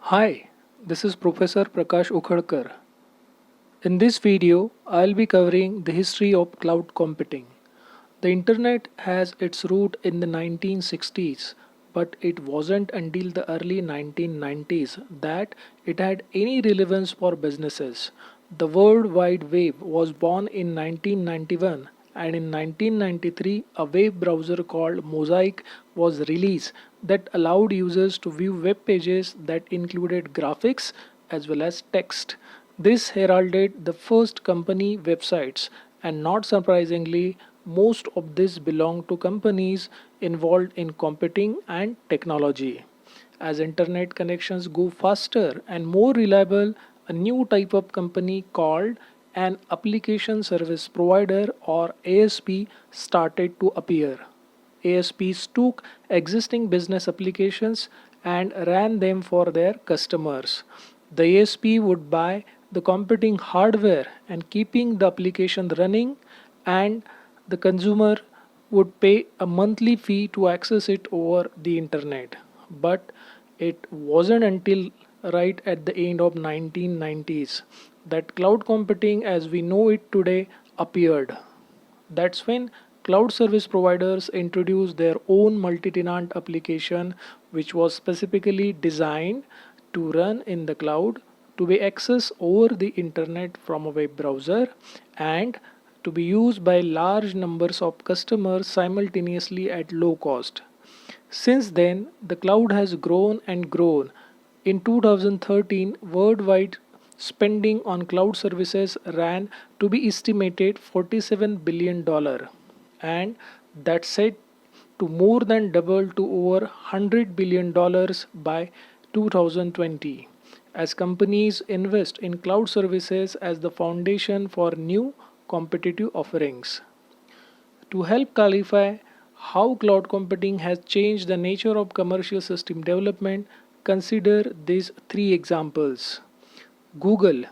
Hi, this is Professor Prakash Ukhadkar. In this video, I'll be covering the history of cloud computing. The internet has its root in the 1960s, but it wasn't until the early 1990s that it had any relevance for businesses. The World Wide Web was born in 1991, and in 1993 a web browser called Mosaic was released that allowed users to view web pages that included graphics as well as text. This heralded the first company websites, and not surprisingly, most of these belong to companies involved in computing and technology. As internet connections go faster and more reliable, a new type of company called an application service provider or ASP started to appear. ASPs took existing business applications and ran them for their customers. The ASP would buy the computing hardware and keeping the application running, and the consumer would pay a monthly fee to access it over the internet. But it wasn't until right at the end of 1990s that cloud computing as we know it today appeared. That's when cloud service providers introduced their own multi-tenant application, which was specifically designed to run in the cloud, to be accessed over the internet from a web browser, and to be used by large numbers of customers simultaneously at low cost. Since then, the cloud has grown and grown. In 2013, worldwide spending on cloud services ran to be estimated $47 billion, and that's set to more than double to over $100 billion by 2020 as companies invest in cloud services as the foundation for new competitive offerings. To help clarify how cloud computing has changed the nature of commercial system development, consider these three examples. Google.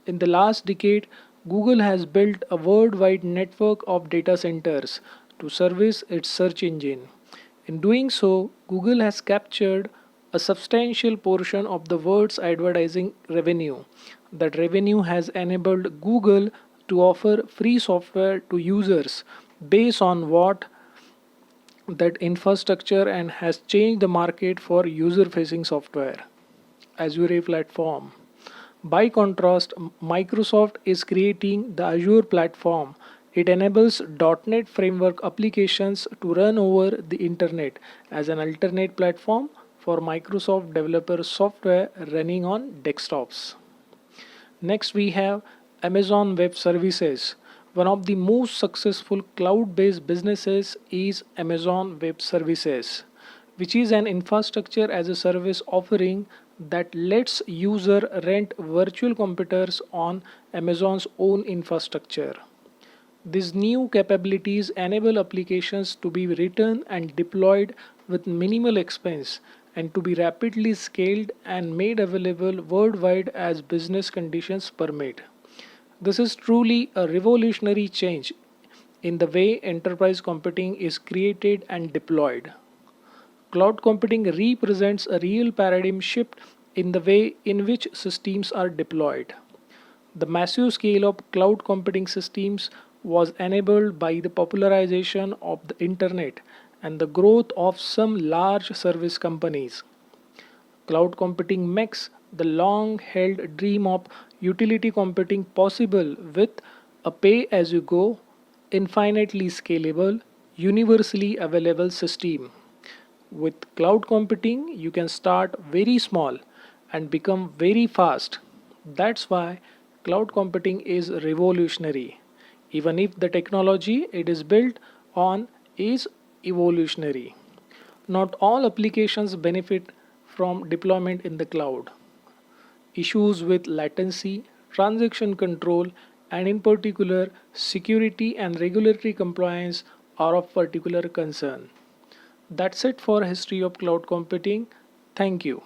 In the last decade, Google has built a worldwide network of data centers to service its search engine. In doing so, Google has captured a substantial portion of the world's advertising revenue. That revenue has enabled Google to offer free software to users based on what that infrastructure and has changed the market for user facing software. Azure platform. By contrast, Microsoft is creating the Azure platform. It enables .NET framework applications to run over the internet as an alternate platform for Microsoft developer software running on desktops. Next, we have Amazon Web Services. One of the most successful cloud based businesses is Amazon Web Services, which is an infrastructure as a service offering that lets user rent virtual computers on Amazon's own infrastructure. These new capabilities enable applications to be written and deployed with minimal expense and to be rapidly scaled and made available worldwide as business conditions permit. This is truly a revolutionary change in the way enterprise computing is created and deployed. Cloud computing represents a real paradigm shift in the way in which systems are deployed. The massive scale of cloud computing systems was enabled by the popularization of the internet and the growth of some large service companies. Cloud computing makes the long held dream of utility computing possible with a pay as you go, infinitely scalable, universally available system. With cloud computing, you can start very small and become very fast. That's why cloud computing is revolutionary, even if the technology it is built on is evolutionary. Not all applications benefit from deployment in the cloud. Issues with latency, transaction control, and in particular, security and regulatory compliance are of particular concern. That's it for History of Cloud Computing. Thank you.